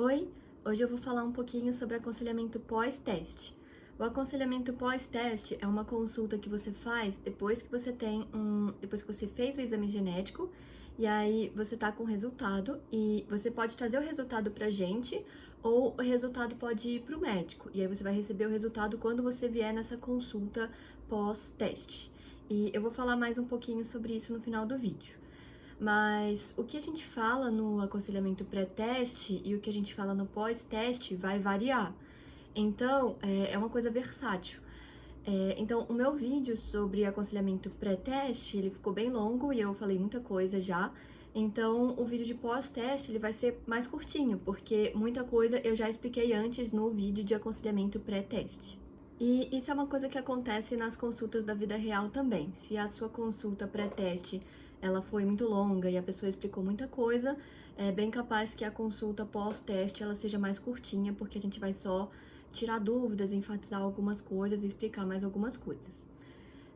Oi, hoje eu vou falar um pouquinho sobre aconselhamento pós-teste. O aconselhamento pós-teste é uma consulta que você faz depois que depois que você fez o exame genético e aí você tá com o resultado e você pode trazer o resultado pra gente ou o resultado pode ir pro médico e aí você vai receber o resultado quando você vier nessa consulta pós-teste. E eu vou falar mais um pouquinho sobre isso no final do vídeo. Mas o que a gente fala no aconselhamento pré-teste e o que a gente fala no pós-teste vai variar. Então, é uma coisa versátil. Então, o meu vídeo sobre aconselhamento pré-teste, ele ficou bem longo e eu falei muita coisa já. Então, o vídeo de pós-teste, ele vai ser mais curtinho, porque muita coisa eu já expliquei antes no vídeo de aconselhamento pré-teste. E isso é uma coisa que acontece nas consultas da vida real também. Se a sua consulta pré-teste ela foi muito longa e a pessoa explicou muita coisa, é bem capaz que a consulta pós-teste ela seja mais curtinha, porque a gente vai só tirar dúvidas, enfatizar algumas coisas e explicar mais algumas coisas.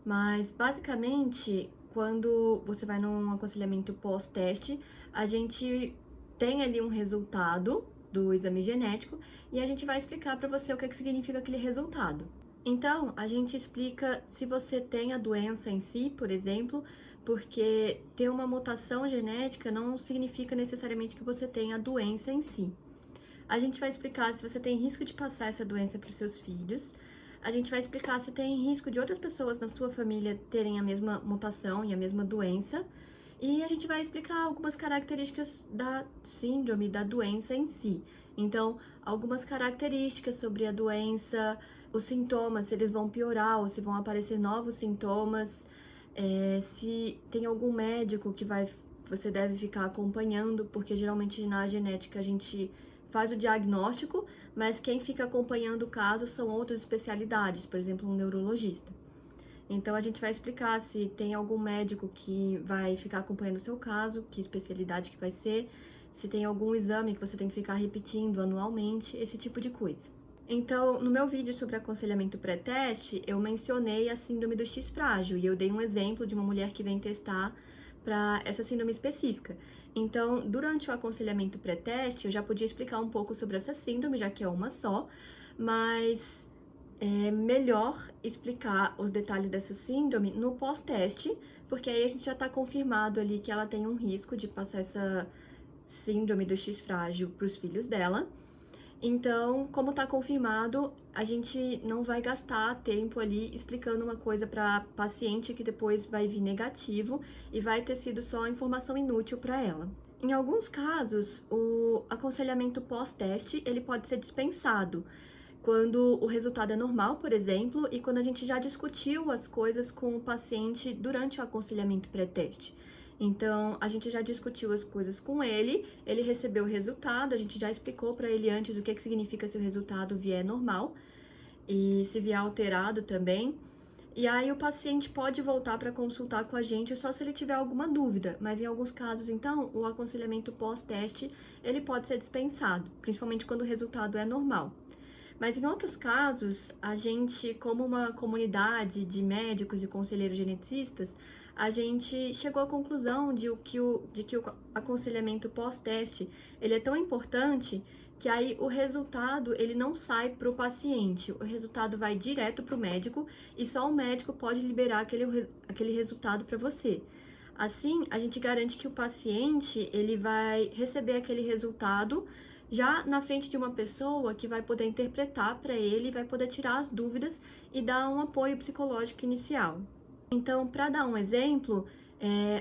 Mas, basicamente, quando você vai num aconselhamento pós-teste, a gente tem ali um resultado do exame genético e a gente vai explicar para você o que significa aquele resultado. Então, a gente explica se você tem a doença em si, por exemplo, porque ter uma mutação genética não significa necessariamente que você tenha a doença em si. A gente vai explicar se você tem risco de passar essa doença para os seus filhos. A gente vai explicar se tem risco de outras pessoas na sua família terem a mesma mutação e a mesma doença. E a gente vai explicar algumas características da síndrome, da doença em si. Então, algumas características sobre a doença, os sintomas, se eles vão piorar ou se vão aparecer novos sintomas, se tem algum médico que você deve ficar acompanhando, porque geralmente na genética a gente faz o diagnóstico, mas quem fica acompanhando o caso são outras especialidades, por exemplo, um neurologista. Então a gente vai explicar se tem algum médico que vai ficar acompanhando o seu caso, que especialidade que vai ser, se tem algum exame que você tem que ficar repetindo anualmente, esse tipo de coisa. Então, no meu vídeo sobre aconselhamento pré-teste, eu mencionei a síndrome do X frágil e eu dei um exemplo de uma mulher que vem testar para essa síndrome específica. Então, durante o aconselhamento pré-teste, eu já podia explicar um pouco sobre essa síndrome, já que é uma só, mas é melhor explicar os detalhes dessa síndrome no pós-teste, porque aí a gente já está confirmado ali que ela tem um risco de passar essa síndrome do X frágil para os filhos dela. Então, como está confirmado, a gente não vai gastar tempo ali explicando uma coisa para paciente que depois vai vir negativo e vai ter sido só informação inútil para ela. Em alguns casos, o aconselhamento pós-teste ele pode ser dispensado quando o resultado é normal, por exemplo, e quando a gente já discutiu as coisas com o paciente durante o aconselhamento pré-teste. Então, a gente já discutiu as coisas com ele recebeu o resultado, a gente já explicou para ele antes o que significa se o resultado vier normal e se vier alterado também. E aí o paciente pode voltar para consultar com a gente só se ele tiver alguma dúvida, mas em alguns casos, então, o aconselhamento pós-teste, ele pode ser dispensado, principalmente quando o resultado é normal. Mas em outros casos, a gente, como uma comunidade de médicos e conselheiros geneticistas, a gente chegou à conclusão de que o aconselhamento pós-teste ele é tão importante que aí o resultado ele não sai para o paciente, o resultado vai direto para o médico e só o médico pode liberar aquele resultado para você. Assim, a gente garante que o paciente ele vai receber aquele resultado já na frente de uma pessoa que vai poder interpretar para ele, vai poder tirar as dúvidas e dar um apoio psicológico inicial. Então, para dar um exemplo,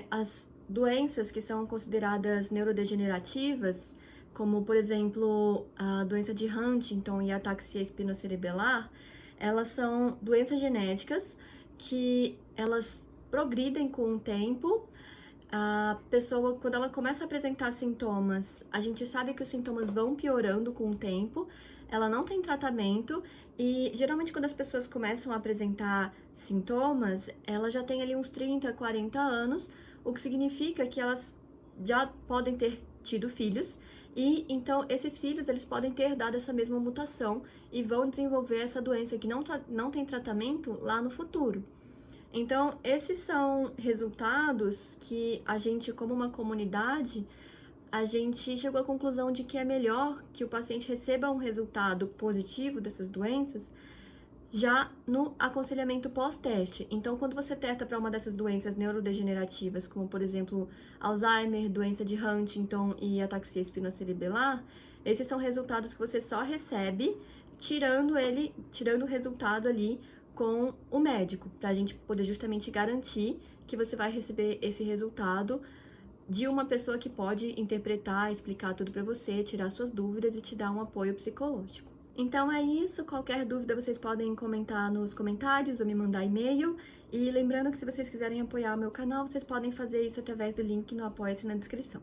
as doenças que são consideradas neurodegenerativas, como, por exemplo, a doença de Huntington e a ataxia espinocerebelar, elas são doenças genéticas que elas progridem com o tempo. A pessoa, quando ela começa a apresentar sintomas, a gente sabe que os sintomas vão piorando com o tempo, ela não tem tratamento e geralmente quando as pessoas começam a apresentar sintomas, elas já têm ali uns 30, 40 anos, o que significa que elas já podem ter tido filhos e então esses filhos eles podem ter dado essa mesma mutação e vão desenvolver essa doença que não tem tratamento lá no futuro. Então, esses são resultados que a gente, como uma comunidade, a gente chegou à conclusão de que é melhor que o paciente receba um resultado positivo dessas doenças já no aconselhamento pós-teste. Então, quando você testa para uma dessas doenças neurodegenerativas, como por exemplo Alzheimer, doença de Huntington e ataxia espinocerebellar, esses são resultados que você só recebe tirando o resultado ali com o médico, para a gente poder justamente garantir que você vai receber esse resultado de uma pessoa que pode interpretar, explicar tudo para você, tirar suas dúvidas e te dar um apoio psicológico. Então é isso, qualquer dúvida vocês podem comentar nos comentários ou me mandar e-mail. E lembrando que se vocês quiserem apoiar o meu canal, vocês podem fazer isso através do link no Apoia-se na descrição.